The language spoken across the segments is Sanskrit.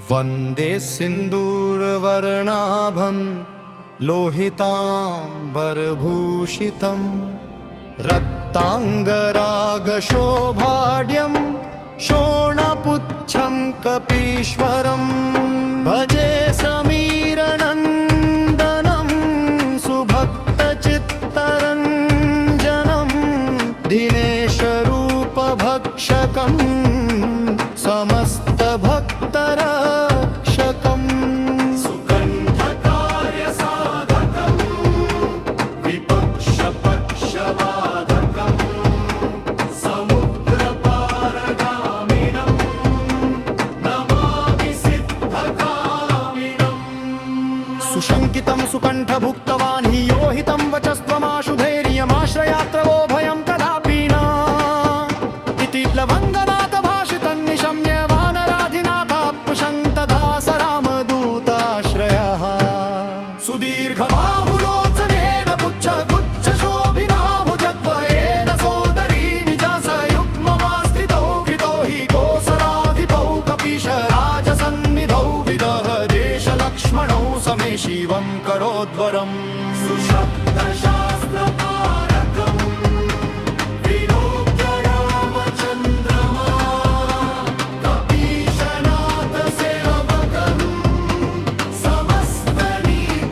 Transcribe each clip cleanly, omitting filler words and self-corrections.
वन्दे सिन्दूरवर्णाभं लोहिताम्बरभूषितं रक्ताङ्गरागशोभाढ्यं शोणपुच्छं कपीश्वरं भजे समीरनन्दनं सुभक्तचित्तरञ्जनं दिनेशरूपभक्षकम् समस्तभक्तरक्षकम् सुकण्ठकार्यसाधकम् विपक्षपक्षवादकम् समुद्रपारगामिनम् नमामि सिद्धकामिनम् सुशङ्कितं सुकण्ठभुक्तवान् हि योहितं वचस्त्वमाशु धैर्यमाश्रयात्र वो भयं कदापि न इति प्लवङ्गनाथ भाषितं निशम्य वानराधिनाथापुशन्तदा स रामदूताश्रयः सुदीर्घबाहुलोचनेन पुच्छगुच्छशोभिनाभुजद्वयेन सोदरी निजासयुग्ममास्त्रितौ कृतो हि कोसलाधिपौ कपीशराजसन्निधौ विदहदेशलक्ष्मणौ समे शिवं करोद्वरम् सुशब्दशास्त्रपारकम् विलोक्य रामचन्द्रमा कपीशनाथसेवकम्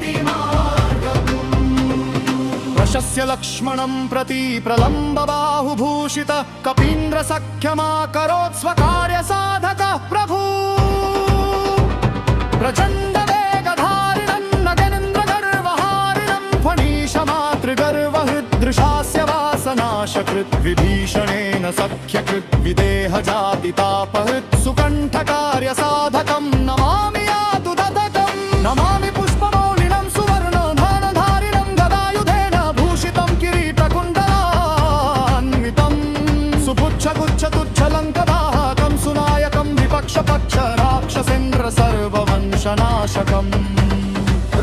समस्तनीतिमार्गम् प्रशस्य लक्ष्मणं प्रति प्रलम्बबाहुभूषित कपीन्द्रसख्यमाकरोत् स्वकार्यसाधकः प्रभु प्रचण्डवेगधारिणं नगेन्द्रगर्वहारिणं फणीशमातृगर्वहृदृशास्य वासनाशकृत् विभीषणेन सख्यकृत् विदेहजातितापहृत् सुकण्ठकार्यसाधकं नमामि यातुदधकं नमामि पुष्पमौलिनं सुवर्णधानधारिणं गदायुधेन भूषितं किरीटकुण्डलान्वितं सुपुच्छगुच्छतुच्छलङ्कदाहकं सुनायकं विपक्षपक्षराक्षसेन्द्र सर्ववंशनाशकम्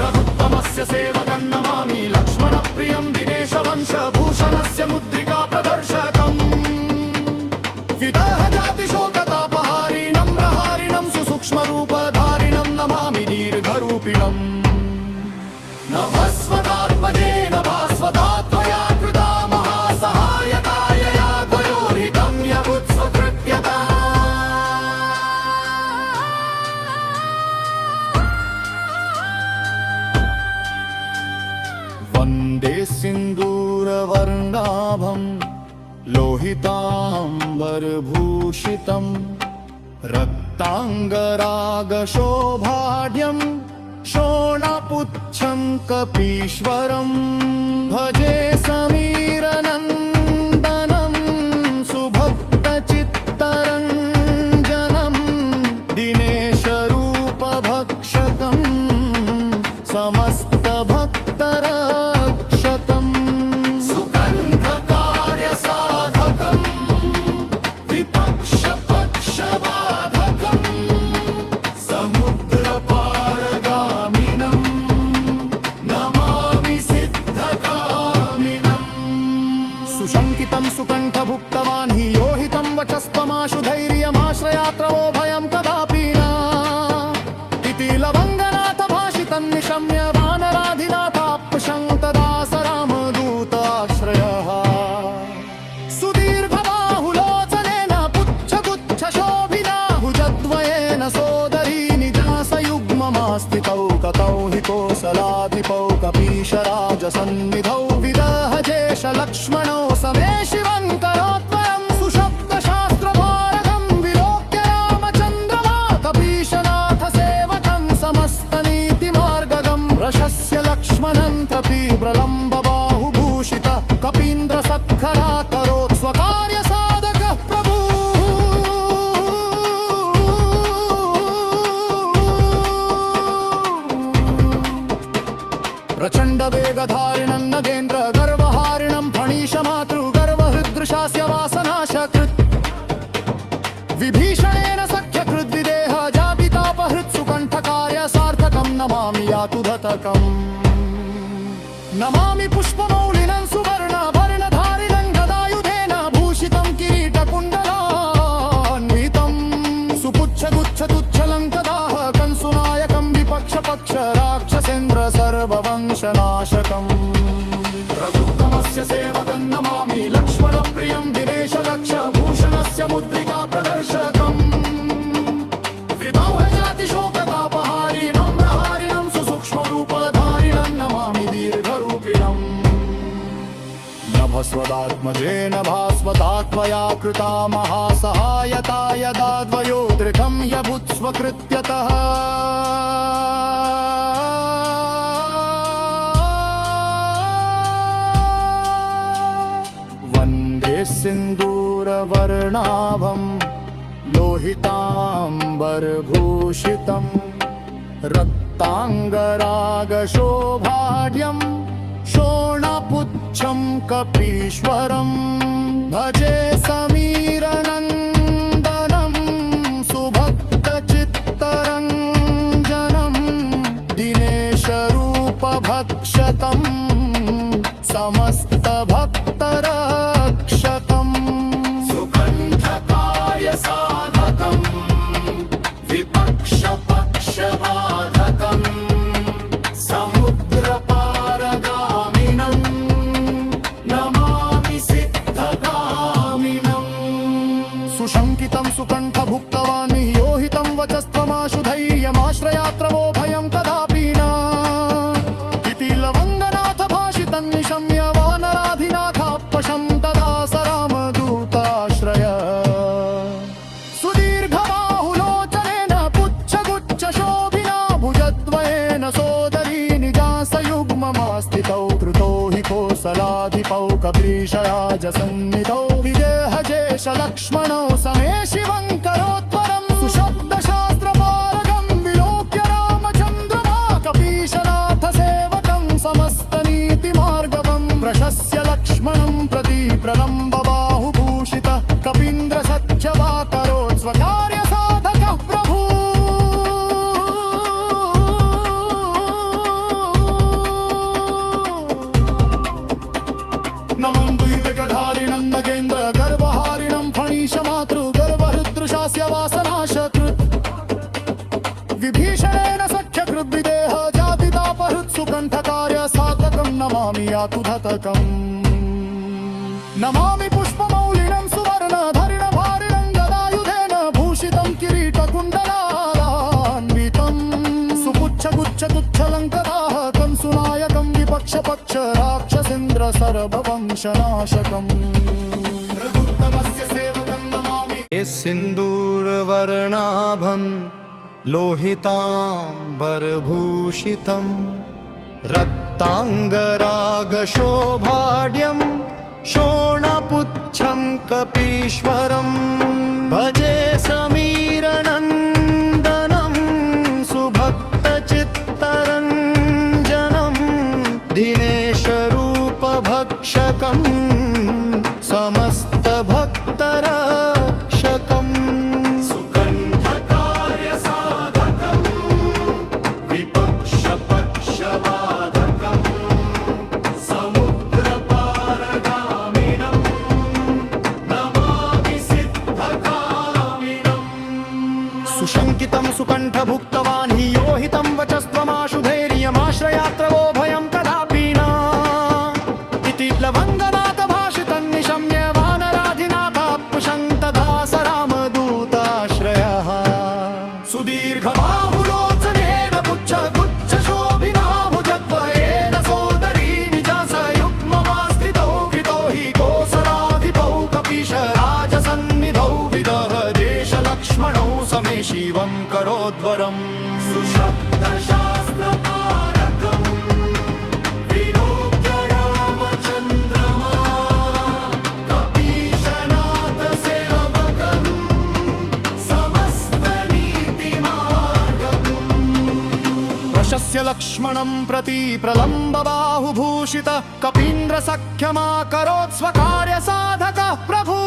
रघुत्तमस्य सेवकं नमामि लक्ष्मणप्रियं दिनेशवंशभूषणस्य मुद्रिका प्रदर्शकम् विदहजातिशोकतापहारिणं प्रहारिणं सुसूक्ष्मरूपधारिणं नमामि दीर्घरूपिणम् नभस्वदात्मजेन भास्वदा त्वया कृता महासहायतायया द्वयोर्हितं यमुत्स्वकृत्यता वन्दे सिन्दूरवर्णाभं लोहिताम्बरभूषितं रक्ताङ्गरागशोभाढ्यं शोणपुच्छं कपीश्वरं भजे समीरनन्दनं सुभक्तचित्तरञ्जनं दिनेशरूपभक्षकम् समस्तभक्तरक्षकम् सुकण्ठकार्यसाधकम् विपक्षपक्षवाधकम् समुद्रपारगामिनम् नमामि सिद्धकामिनम् सुशङ्कितं सुकण्ठभुक्तवान् हि योहितं वचस्त्वमाशु धैर्यमाश्रयात्र वो भयं कदापि न इति लवङ्गनाथ भाषितं निशम्य वानराधिनाथापुशन्तदा स रामदूताश्रयः सुदीर्घबाहुलोचनेन पुच्छगुच्छशोभिना भुजद्वयेन सोदरी निजासयुग्ममास्तिकौ कतौ हि कोसलाधिपौ कपीशराजसन्निधौ विदहजेशलक्ष्मणौ समे शिवं करोद्वरं सुशब्दशास्त्रपारगं विलोक्य रामचन्द्रमा कपीशनाथसेवकं समस्तनीतिमार्गगं रशस्य लक्ष्मणं प्रति प्रलम्बबाहुभूषित कपीन्द्रसत्खरा करोत् स्वकार्यसाधकः प्रभु प्रचण्डवेगधारिणं नगेन्द्रगर्वहारिणं फणीशमातृगर्वहृदृशास्य वासनाशकृत् विभीषणेन सख्यकृद्विदेहजापितापहृत् सुकण्ठकार्यसार्थकं नमामि यातुधतकम् नमामि पुष्पमौलिनं सुवर्णवर्णधारिणं गदायुधेन भूषितं किरीटकुण्डलान्वितं सुपुच्छगुच्छतुच्छलङ्कदाह मुद्रिका प्रदर्शकम् विमोहजातिशोकतापहारिणं प्रहारिणं सुसूक्ष्मरूपधारिणं नमामि दीर्घरूपिणम् नभस्वदात्मजेन भास्वतात्मया कृता महासहायता यदा द्वयोदृकं यभुत्स्वकृत्यतः वन्दे सिन्दूरवर्णाभं लोहिताम्बरभूषितं रक्ताङ्गरागशोभाढ्यं शोणपुच्छं कपीश्वरं भजे समीरनन्दनं सुभक्तचित्तरञ्जनं दिनेशरूपभक्षतं समस्तभक्तरक्षकम् सुकण्ठकार्यसाधकम् विपक्षपक्षबाधकम् समुद्रपारगामिनम् नमामि सिद्धगामिनम् सुशङ्कितं सुकण्ठभुक्तवान् योहितं वचस्त्वमाशु धैर्यमाश्रयात्रवो भयं कदापि न इति लवङ्गनाथ भाषितं निशम्य वानराधिनाथापशं तदा स रामदूताश्रय सुदीर्घबाहुलोचनेन पुच्छगुच्छशोभिना भुजद्वयेन सोदरी निजासयुग्ममास्थितौ कृतो हि कोसलाधिपौ कपीशराजसन्निधौ विदेहजेशलक्ष्मणौ समे शिवं करोत्तरं सुशब्दशास्त्रपारगं विलोक्य रामचन्द्रमा कपीशनाथसेवकं समस्तनीतिमार्गवं प्रशस्य लक्ष्मणं प्रति प्रलम्बबाहुभूषितः कपीन्द्रसख्यवाकरोत् स्वकार्यसाधकः प्रभु नमं द्विविकधारिणं नगेन्द्र गर्वहारिणं फणीशमातृगर्वहृदृशास्य वासनाशकृत् विभीषणेन सख्यकृद्विदेह जातितापहृत्सुकण्ठकार्यसाधकं नमामि यातुधतकम् नमामि पुष्पमौलिनं सुवर्णधरिणभारिणं गदायुधेन भूषितं किरीटकुण्डलान्वितं सुपुच्छगुच्छतुच्छलङ्कदाहकं सुनायकं विपक्षपक्ष राक्षसेन्द्र सर्ववंशनाशकम् रघुत्तमस्य सेवकं नमामि सिन्दूरवर्णाभं लोहिताम्बरभूषितं रक्ताङ्गरागशोभाढ्यं शोणपुच्छं कपीश्वरं भजे समीरनन्दनं सुभक्तचित्तरञ्जनं दिनेशरूपभक्षकं समस्तभक्तरक्षकम् सुकण्ठकार्यसाधकम् विपक्षपक्षबाधकम् समुद्रपारगामिनम् नमामि सिद्धगामिनम् सुशङ्कितं सुकण्ठभुक्तवान् हि योहितं वचस्त्वमाशु धैर्यमाश्रयात्रवो भयं कदापि न इति लवङ्गनाथ भाषितं निशम्य वानराधिनाथापुशं तदा स रामदूताश्रयः सुदीर्घबाहुलोचनेन पुच्छगुच्छशोभिना भुजद्वयेन सोदरी निजासयुग्ममास्थितौ कृतो हि कोसलाधिपौ कपीशराजसन्निधौ विदहदेशलक्ष्मणौ समे शिवं करोद्वरम् सुशब्दशास्त्रपारकम् विलोक्य रामचन्द्रमा कपीशनाथसेवकम् समस्तनीतिमार्गम् प्रशस्य लक्ष्मणं प्रति प्रलम्बबाहुभूषित कपीन्द्रसख्यमाकरोत् स्वकार्यसाधकः प्रभु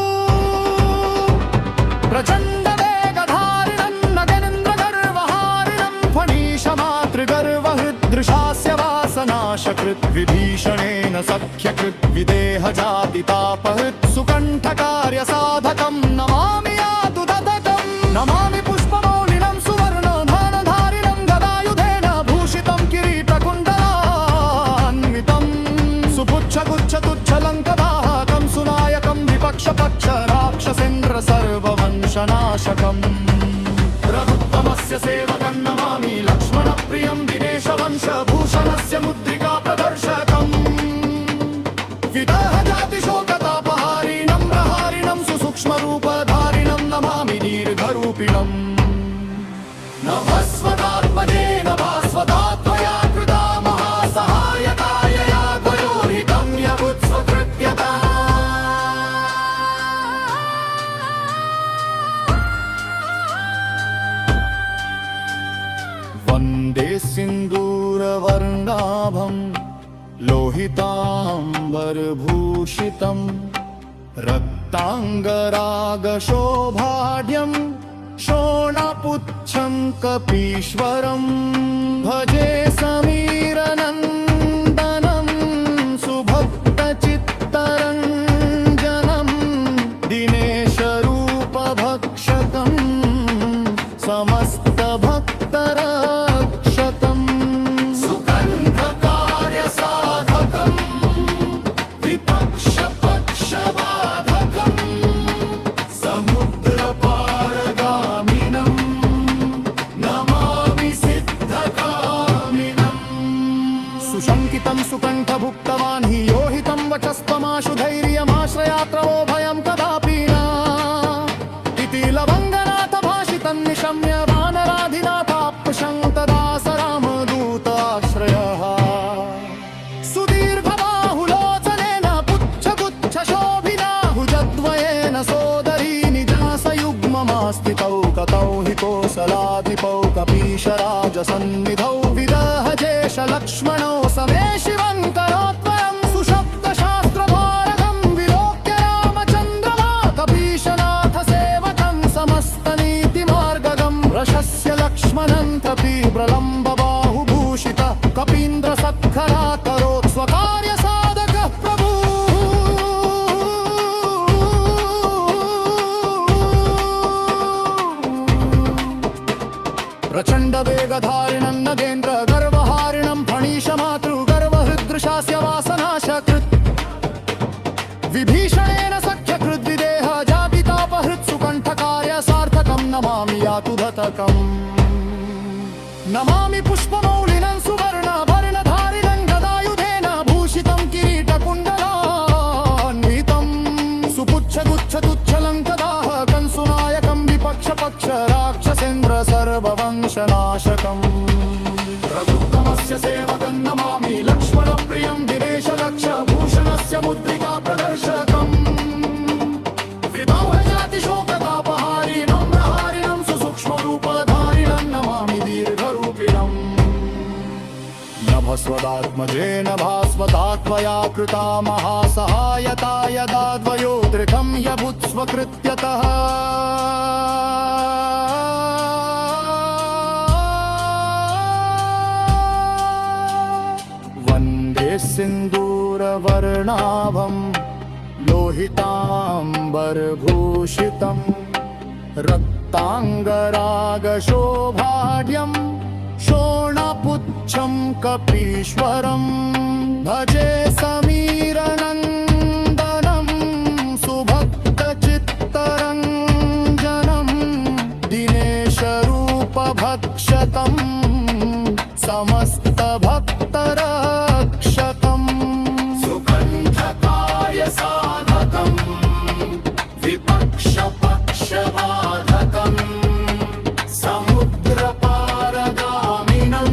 प्रचण्डवेगधारिणं नगेन्द्रगर्वहारिणं फणीशमातृगर्वहृदृशास्य वासनाशकृत् विभीषणेन सख्यकृत् विदेहजातितापहृत् सुकण्ठकार्यसाधकं नमामि यातुधतकम् नमामि पुष्पमौलिनं सुवर्णधारणधारिणं गदायुधेन भूषितं किरीटकुण्डलान्वितं सुपुच्छगुच्छतुच्छलङ्कदाहकं सुनायकं विपक्षपक्ष राक्षसेन्द्र सर्व रत्नाम्बरभूषितं रक्ताङ्गरागशोभाढ्यं शोणपुच्छं कपीश्वरं भजे समीरनन्दनं सुभक्तचित्तरञ्जनं दिनेशरूपभक्षकं समस्तभक्तरक्षकम् सुगन्धकार्यसाधकं विपक्षपक्षबाधकं समुद्रपारगामिनं नमामि सिद्धकामिनम् सुशङ्कितं सुकण्ठभुक्तवान् हि योहितं वचस्त्वमाशु धैर्यमाश्रयात्रवो भयं कदापि न इति लवङ्गनाथ भाषितं निशम्य वानराधिनाथाप्युषं तदा स रामदूताश्रयः सुदीर्घबाहुलोचनेन पुच्छगुच्छशोभिना भुजद्वयेन सोदरी निजासयुग्ममास्थितौ कतौ हि कोसलाधिपौ कपीशराजसन्निधौ विदहजेश लक्ष्मणौ समे शिवं करोत्वरं सुशब्दशास्त्रभारगं विलोक्य रामचन्द्रमा कपीशनाथ सेवकं समस्तनीतिमार्गगं रशस्य लक्ष्मणं प्रति प्रलम्बबाहुभूषित कपीन्द्रसत्खरा करोत् स्वकार्यसाधकः प्रभु प्रचण्डवेगधारिणं नगेन्द्र गर्वहारिणं फणीशमातृगर्वहृदृशास्य वासनाशकृत् विभीषणेन सख्यकृद्विदेह जापितापहृत्सुकण्ठकार्यसार्थकं नमामि यातुधतकम् नमामि पुष्पमौलिनं सुवर्णभरणधारिणं गदायुधेन भूषितं किरीटकुण्डलान्वितं सुपुच्छगुच्छतुच्छलं कदाह कंसुनायकं विपक्षपक्ष राक्षसेन्द्र सर्ववंशनाशकम् रघुत्तमस्य सेवकं नमामि लक्ष्मणप्रियं दिनेशलक्षभूषणस्य मुद्रिका प्रदर्शकम् विभावजातिशोकतापहारिणं प्रहारिणं सुसूक्ष्मरूपधारिणं नमामि दीर्घरूपिणम् नभस्वदात्मजेन भास्वता त्वया कृता महासहायता यदा द्वयोदृकं यभुत्स्वकृत्यतः वन्दे सिन्दूरवर्णाभं लोहिताम्बरभूषितं रक्ताङ्गरागशोभाढ्यं शोणपुच्छं कपीश्वरं भजे समीरनन्दनं सुभक्तचित्तरञ्जनं दिनेशरूपभक्षकं समस्तभक्तरक्षकम् सुगन्धकार्यसाधकं विपक्षपक्षबाधकं समुद्रपारगामिनं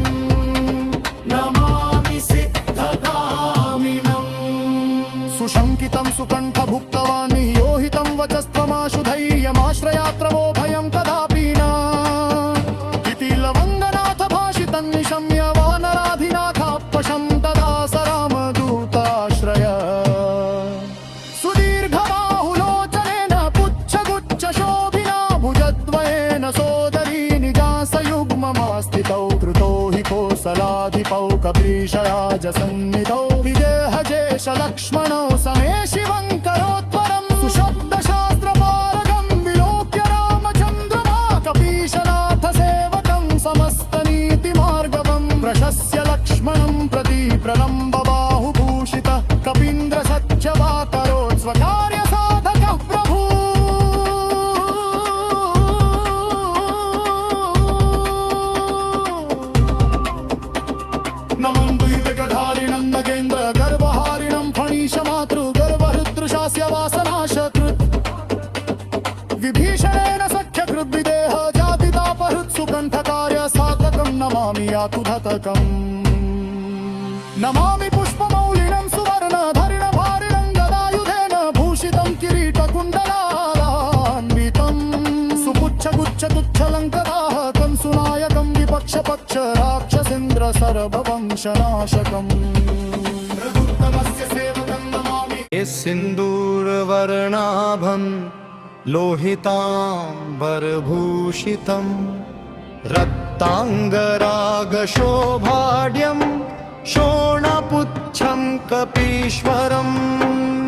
नमामि सिद्धकामिनम् सुशङ्कितं सुकण्ठभुक्तवान् हि योहितं वचस्त्वमाशु धैर्यमाश्रयात्रवो भयं कदापि न इति लवङ्गनाथ भाषितं निशम्य वानराधिनाथाप्युषं तदा स रामदूताश्रय सुदीर्घबाहुलोचनेन पुच्छगुच्छशोभिना भुजद्वयेन सोदरी निजासयुग्ममास्थितौ कृतो हि कोसलाधिपौ कपीशराजसन्निधौ विदेहजेश लक्ष्मणौ समे शिवं करोत्वरं सुशब्दशास्त्रपारगं विलोक्य रामचन्द्रमा कपीशनाथ सेवकं समस्तनीतिमार्गवं प्रशस्य लक्ष्मणं प्रति प्रलम्बबाहुभूषित कपीन्द्रसत्यवा करोत् स्वकार्यसाधकः प्रभु नमं द्विविगधारिणं नगेन्द्र गर्वहारिणं फणीशमातृगर्वहृदृशास्य वासनाशकृत् विभीषणेन सख्यकृद्विदेह जातितापहृत्सुकण्ठकार्यसाधकं नमामि यातुधतकम् नमामि पुष्पमौलिनं सुवर्णधरिणभारिणं गदायुधेन भूषितं किरीटकुण्डलान्वितं सुपुच्छगुच्छतुच्छलङ्कराः कंसुनायकं विपक्षपक्ष राक्षसेन्द्र सर्ववंशनाशकम् रघुत्तमस्य सेवकं नमामि सिन्दूरवर्णाभं लोहिताम्बरभूषितं रक्ताङ्गरागशोभाढ्यं शोणपुच्छं कपीश्वरं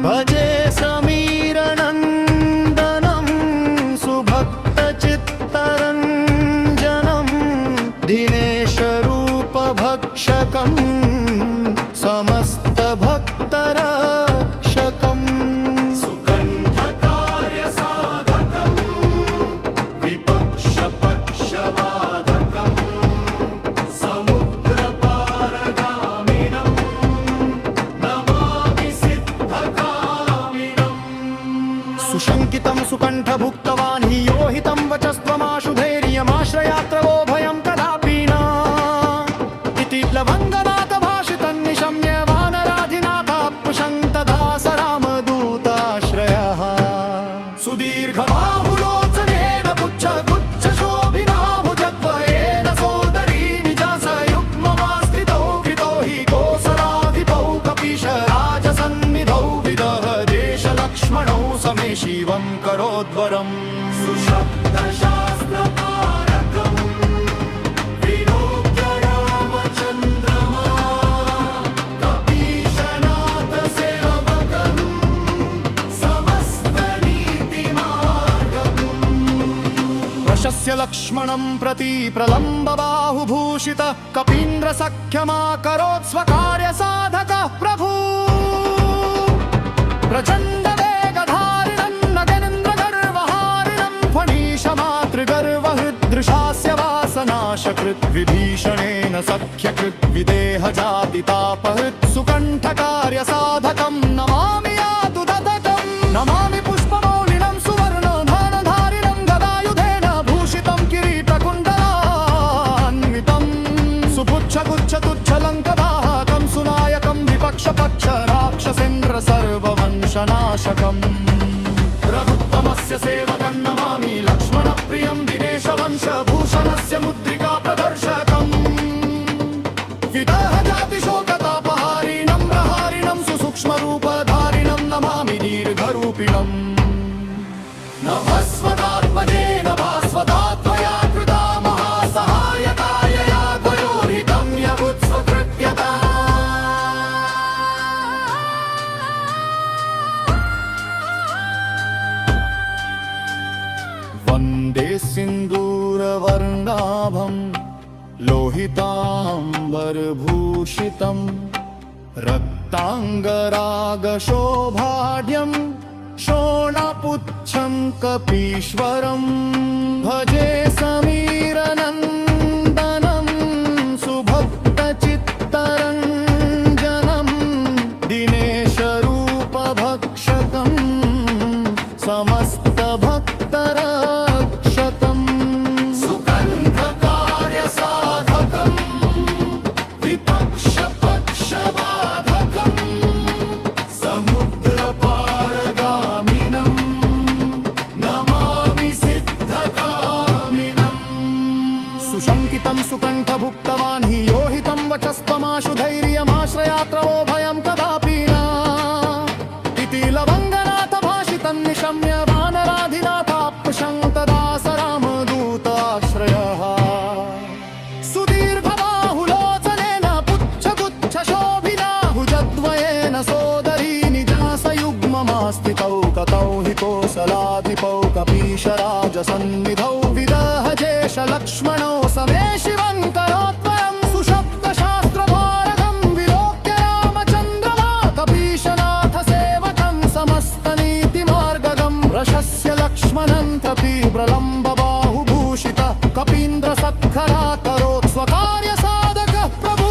भजे समीरनन्दनं सुभक्तचित्तरञ्जनं दिनेशरूपभक्षकं समस्तभक्तरक्षकम् सुकण्ठकार्यसाधकम् विपक्षपक्षवादकम् समुद्रपारगामिनम् नमामि सिद्धकामिनम् सुशङ्कितं सुकण्ठभुक्तवान् हि योहितं वचस्त्वमाशु धैर्यमाश्रयात्र वो भयं कदापि न इति प्लवङ्गनाथ भाषितं निशम्य वानराधिनाथापुशङ्क्तदा स रामदूताश्रयः सुदीर्घबाहुलोचनेन पुच्छशोभिनाभुजद्वयेन सोदरी निजासयुग्ममास्त्रितौ कृतो हि कोसलाधिपौ कपीशराजसन्निधौ विदहदेशलक्ष्मणौ समे शिवं करोद्वरम् सुशब्दशास्त्रपारकम् विलोक्य रामचन्द्रमा कपीशनाथसेवकम् समस्तनीतिमार्गम् प्रशस्य लक्ष्मणं प्रति प्रलम्बबाहुभूषित कपीन्द्रसख्यमाकरोत् स्वकार्यसाधकः प्रभु प्रचण्डवेगधारिणं नगेन्द्रगर्वहारिणं फणीशमातृगर्वहृदृशास्य वासनाशकृत् विभीषणेन सख्यकृत् विदेहजातितापहृत् सुकण्ठकार्यसाधकं नमामि यातु ददकम् नमामि पुष्पमौलिनं सुवर्णधानधारिणं गदायुधेन भूषितं किरीटकुण्डलान्वितं सुपुच्छगुच्छतुच्छलङ्कदाहकं सुनायकं विपक्षपक्ष राक्षसेन्द्र सर्ववंशनाशकम् रघुत्तमस्य सेवकं नमामि लक्ष्मणप्रियं दिनेशवंशभूषणस्य मुद्रिका प्रदर्शकम् विदहजातिशोकतापहारिणं प्रहारिणं सुसूक्ष्मरूपधारिणं नमामि दीर्घरूपिणम् नभस्वदात्मजेन भास्वदात्मया कृता महासहायतायया द्वयोर्हितं यभुत्स्वकृत्यता वन्दे सिन्दूरवर्णाभं लोहिताम्बरभूषितं रक्ताङ्गरागशोभाढ्यं शोणपुच्छं कपीश्वरं भजे समीरनन्दनं सुभक्तचित्तरञ्जनं दिनेशरूपभक्षकं समस्तभक्तरक्षकम् सुकण्ठकार्यसाधकम् विपक्षपक्षवाधकम् समुद्रपारगामिनम् नमामि सिद्धकामिनम् सुशङ्कितं सुकण्ठभुक्तवान् हि योहितं वचस्त्वमाशु धैर्यमाश्रयात्र वो भयं कदापि न इति लवङ्गनाथ भाषितं निशम्य वानराधिनाथापुशङ्क्तदा स रामदूताश्रयः सुदीर्घबाहुलोचनेन पुच्छगुच्छशोभिनाभुजद्वयेन सोदरी निजासयुग्ममास्तिकौ कतौ हि कोसलाधिपौ कपीशराजसन्निधौ विदहजेशलक्ष्मणौ समे शिवं करोद्वरं सुशब्दशास्त्रभारगं विलोक्य रामचन्द्रमा कपीशनाथसेवकं समस्तनीतिमार्गगं रशस्य लक्ष्मणं प्रति प्रलम्बबाहुभूषित कपीन्द्रसत्खरा करोत् स्वकार्यसाधकः प्रभु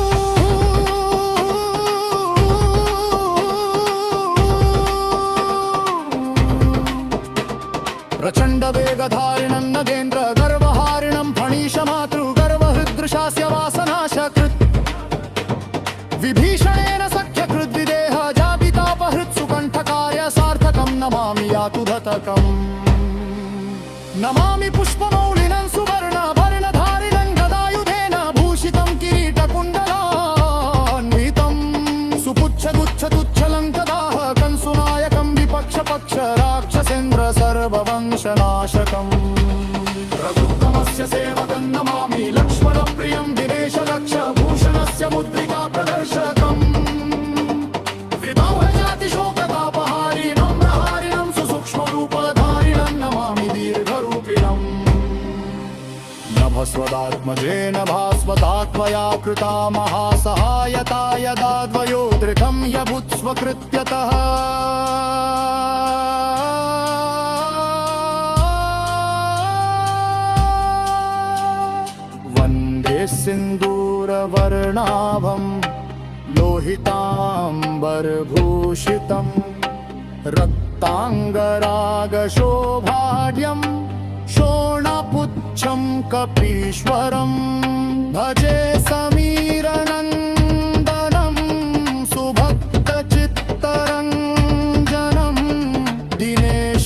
प्रचण्डवेगधारिणं नगेन्द्रगर्वहारिणं फणीशमातृगर्वहृदृशास्य वासनाशकृत् विभीषणेन सख्यकृद्विदेह जापितापहृत् सुकण्ठकार्यसार्थकं नमामि यातु धतकम् नमामि पुष्पमौलिनं सुवर्णवर्णधारिणं गदायुधेन भूषितं किरीटकुण्डलान्वितं सुपुच्छगुच्छतुच्छलङ्कदाहकं सुनाय सर्ववंशनाशकम् रघुत्तमस्य सेवकं नमामि लक्ष्मणप्रियं दिनेशलक्षभूषणस्य मुद्रिका प्रदर्शकम् विभावजातिशोकतापहारिणं प्रहारिणं सुसूक्ष्मरूपधारिणं नमामि दीर्घरूपिणम् नभस्वदात्मजेन भास्वता त्वया कृता महासहायता यदा द्वयोदृकं यभुत्स्वकृत्यतः वन्दे सिन्दूरवर्णाभं लोहिताम्बरभूषितं रक्ताङ्गरागशोभाढ्यं शोणपुच्छं कपीश्वरं भजे समीरनन्दनं सुभक्तचित्तरञ्जनं दिनेशरूपभक्षतं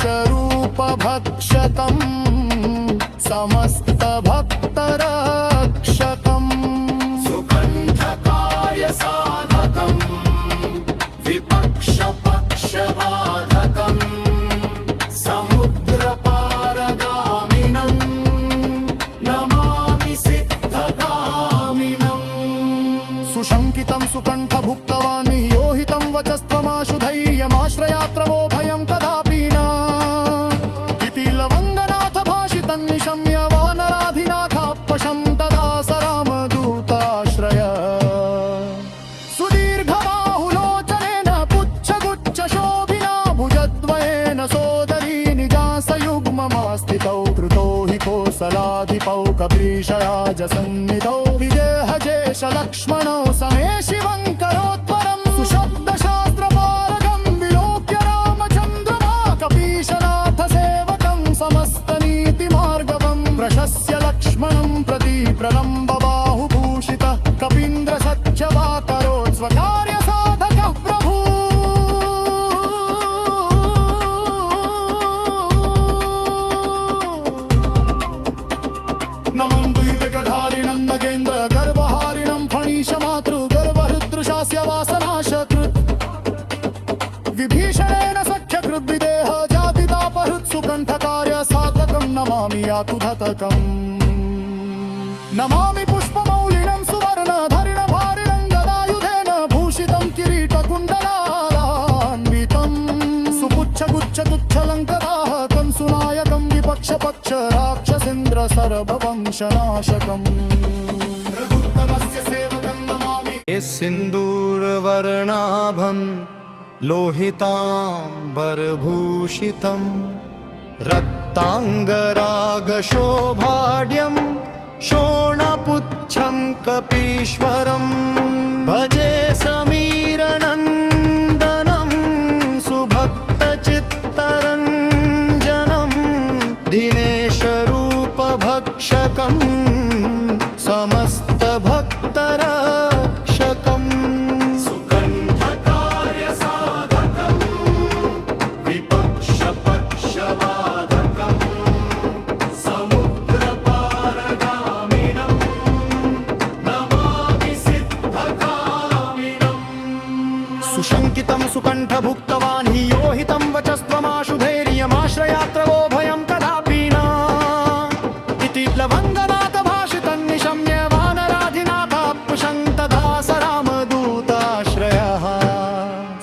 समस्तभक्तरक्षकम् सुकण्ठकाय साधकम् विपक्षपक्षबाधकम् समुद्रपारगामिनम् नमामि सिद्धगामिनम् सुशङ्कितं सुकण्ठभुक्तवान् योहितं वचस्त्वमाशु धैर्यमाश्रयात्रवो भयं कदापि न इति लवङ्गनाथ भाषितं निशम्य वानराधिनाथापशं तदा स रामदूताश्रय सुदीर्घबाहुलोचनेन पुच्छगुच्छशोभिना भुजद्वयेन सोदरी निजासयुग्ममास्थितौ कृतो हि कोसलाधिपौ कपीशराजसन्निधौ विदेहजेशलक्ष्मणौ समे शिवं करोत्वरं सुशब्दशास्त्रपारगं विलोक्य रामचन्द्रमा कपीशनाथसेवकं समस्तनीतिमार्गवं प्रशस्य लक्ष्मणं प्रति प्रलम्बबाहुभूषितः कपीन्द्रसख्यवाकरोत् स्वकार्यसाधकः प्रभु नमं द्विविकधारिणं नगेन्द्र गर्वहारिणं फणीशमातृगर्वहृदृशास्य वासनाशकृत् विभीषणेन सख्यकृद्विदेह जातितापहृत्सुकण्ठकार्य साधकं नमामि यातुधतकम् नमामि पुष्पमौलिनं सुवर्णधरिणभारिणं गदायुधेन भूषितं किरीटकुण्डलान्वितं सुपुच्छगुच्छतुच्छलङ्कराहकं सुनायकं विपक्षपक्ष राक्षसेन्द्र सर्ववंशनाशकम् रघुत्तमस्य सेवकं नमामि सिन्दूरवर्णाभं लोहिताम्बरभूषितं रक्ताङ्गरागशोभाढ्यं शोणपुच्छं कपीश्वरं भजे समीरनन्दनं सुभक्तचित्तरञ्जनं दिनेशरूपभक्षकं समस्तभक्तरक्षकम् सुकण्ठकाय साधकम् विपक्षपक्षबाधकम् समुद्रपारगामिनम् नमामि सिद्धगामिनम् सुशङ्कितं सुकण्ठभुक्तवान् हि योहितं वचस्त्वमाशु धैर्यमाश्रयात्रवो भयं कदापि न इति लवङ्गनाथ भाषितं निशम्य वानराधिनाथापुशं तदा स रामदूताश्रयः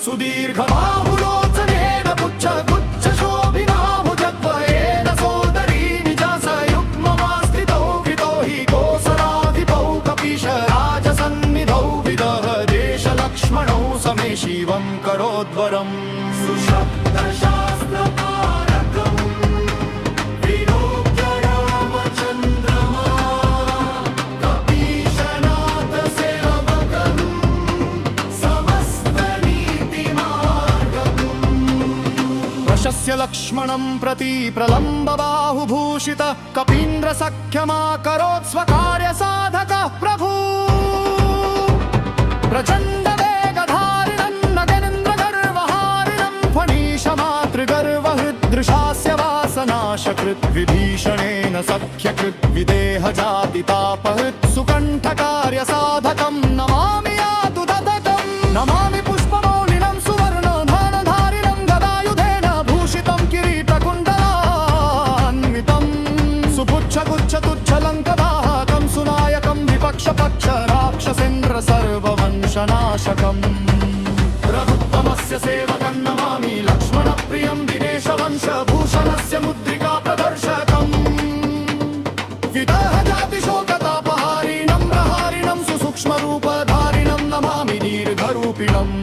सुदीर्घबाहुलोचनेन पुच्छगुच्छशोभिना भुजद्वयेन सोदरी निजासयुग्ममास्थितौ कृतो हि कोसलाधिपौ कपीशराजसन्निधौ विदहदेशलक्ष्मणौ समे शिवं करोद्वरम् सुशब्दशास्त्रपारकम् विलोक्य रामचन्द्रमा कपीशनाथसेवकम् समस्तनीतिमार्गम् प्रशस्य लक्ष्मणं प्रति प्रलम्बबाहुभूषित कपीन्द्रसख्यमाकरोत् स्वकार्यसाधकः प्रभु प्रचण्डवेगधारिणं नगेन्द्रगर्वहारिणं फणीशमातृगर्वहृदृशास्य वासनाशकृत् विभीषणेन सख्यकृत् विदेहजातितापहृत् सुकण्ठकार्यसाधकं नमामि यातुधतकम् नमामि पुष्पमौलिनं सुवर्णधनधारिणं गदायुधेन भूषितं किरीटकुण्डला रघुत्तमस्य सेवकं नमामि लक्ष्मणप्रियं दिनेशवंशभूषणस्य मुद्रिका प्रदर्शकम् विदेहजातिशोकतापहारिणं प्रहारिणं सुसूक्ष्मरूपधारिणं नमामि दीर्घरूपिणम्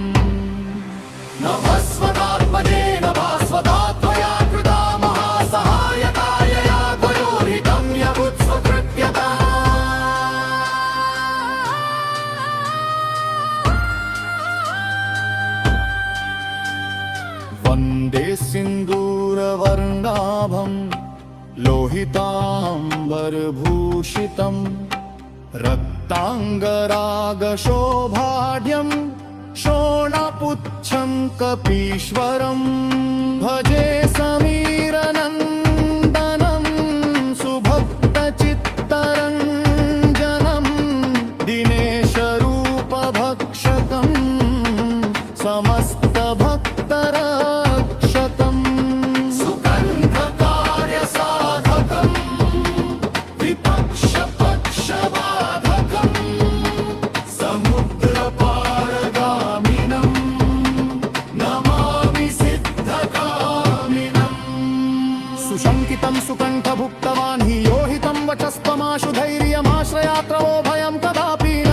नभस्वतात्मजे नभास्वतात्मया कृता महासहायताय या द्वयोर्हितं यभुत्स्वकृत्यता वन्दे सिन्दूरवर्णाभं लोहिताम्बरभूषितं रक्ताङ्गरागशोभाढ्यं शोणपुच्छं कपीश्वरं भजे समीरनन्दनं सुभक्तचित्तरञ्जनं दिनेशरूपभक्षकं समस्तभक्तरक्षकं सुगन्धकार्यसाधकं विपक्षपक्षबाधकं समुद्रपारगामिनं नमामि सिद्धकामिनं सुशङ्कितं सुकण्ठभुक्तवान् हि योहितं वचस्त्वमाशु धैर्यमाश्रयात्रवो भयं कदापि न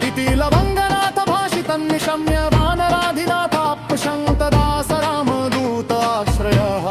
इति लवङ्गनाथ भाषितं निशम्य वानराधिनाथाप्युषं तदा स रामदूताश्रयः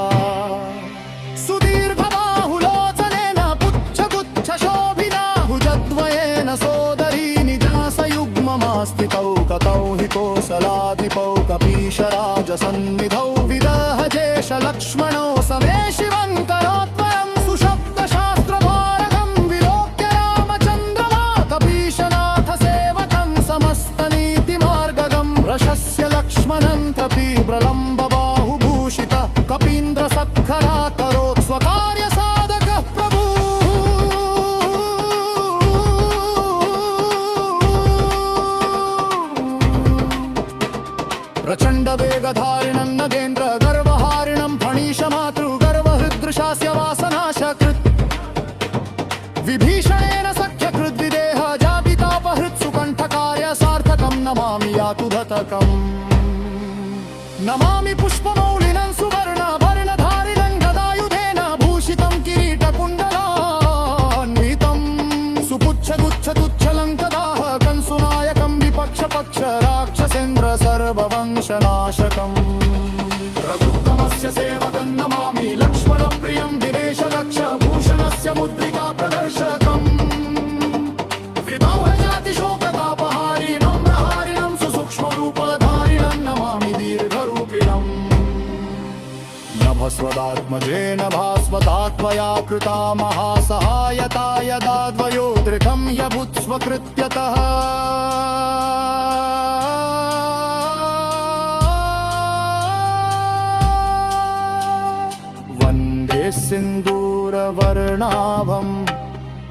सुदीर्घबाहुलोचनेन पुच्छगुच्छशोभिना भुजद्वयेन सोदरी निजासयुग्ममास्थितौ कतौ हि कोसलाधिपौ कपीशराजसन्निधौ विदहजेश लक्ष्मणौ समे शिवं करोत्वरं सुशब्दशास्त्रभारगं विलोक्य रामचन्द्रमा कपीशनाथ सेवकं समस्तनीतिमार्गगं रशस्य लक्ष्मणं कपि प्रलम्बबाहुभूषित कपीन्द्रसत्खरा करोत् स्वकार्यसाधकः प्रभु प्रचण्डवेगधारिणं नगेन्द्र गर्वहारिणं फणीशमातृगर्वहृदृशास्य वासनाशकृत् विभीषणेन सख्यकृद्विदेह जातितापहृत्सुकण्ठकार्यसार्थकं नमामि यातुधतकम् नमामि पुष्पमौलिनं सुवर्णवर्णधारिणं गदायुधेन भूषितं किरीटकुण्डलान्वितं सुपुच्छगुच्छतुच्छलं कदाह कंसुनायकं विपक्षपक्ष राक्षसेन्द्र सर्ववंशनाशकम् रघुत्तमस्य सेवकं नमामि लक्ष्मणप्रियं दिनेशलक्षभूषणस्य मुद्रिका प्रदर्शकम् विदौहजातिशोकतापहारिणं प्रहारिणं सुसूक्ष्मरूपधारिणं नमामि दीर्घरूपिणम् नभस्वदात्मजे नभास्वतात्मया कृता महासहायता यदा द्वयोर्धृतं यभुत्स्वकृत्यतः वन्दे सिन्दूरवर्णाभं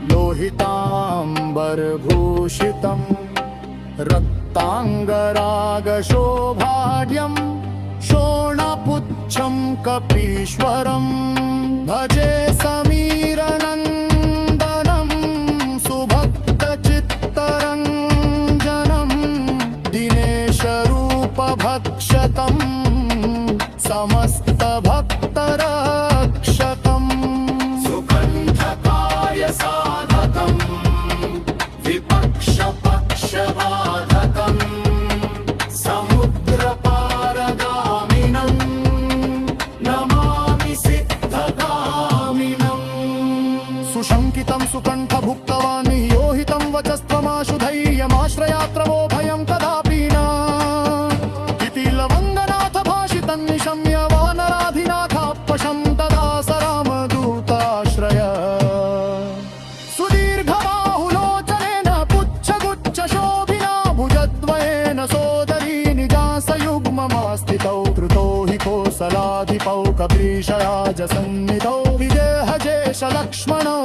लोहिताम्बरभूषितं रक्ताङ्गरागशोभाढ्यं शोणपुच्छं कपीश्वरं भजे समीरनन्दनं सुभक्तचित्तरञ्जनं दिनेशरूपभक्षकं समस्तभक्तरक्षकं सुकण्ठकार्यसाधकं विपक्षपक्षबाधकं समुद्रपारगामिनं नमामि सिद्धकामिनं सुशङ्कितं सुकण्ठभुक्तवान् योहितं वचस्त्वमाशु धैर्यमाश्रयात्रवो भयं कदापि न इति लवङ्गनाथ भाषितं निशम्य वानराधिनाथाप्युषं तदा स रामदूताश्रय सुदीर्घबाहुलोचनेन पुच्छगुच्छशोभिना भुजद्वयेन सोदरी निजासयुग्ममास्थितौ कृतो हि कोसलाधिपौ कपीशराजसन्निधौ विदेहजेश लक्ष्मणौ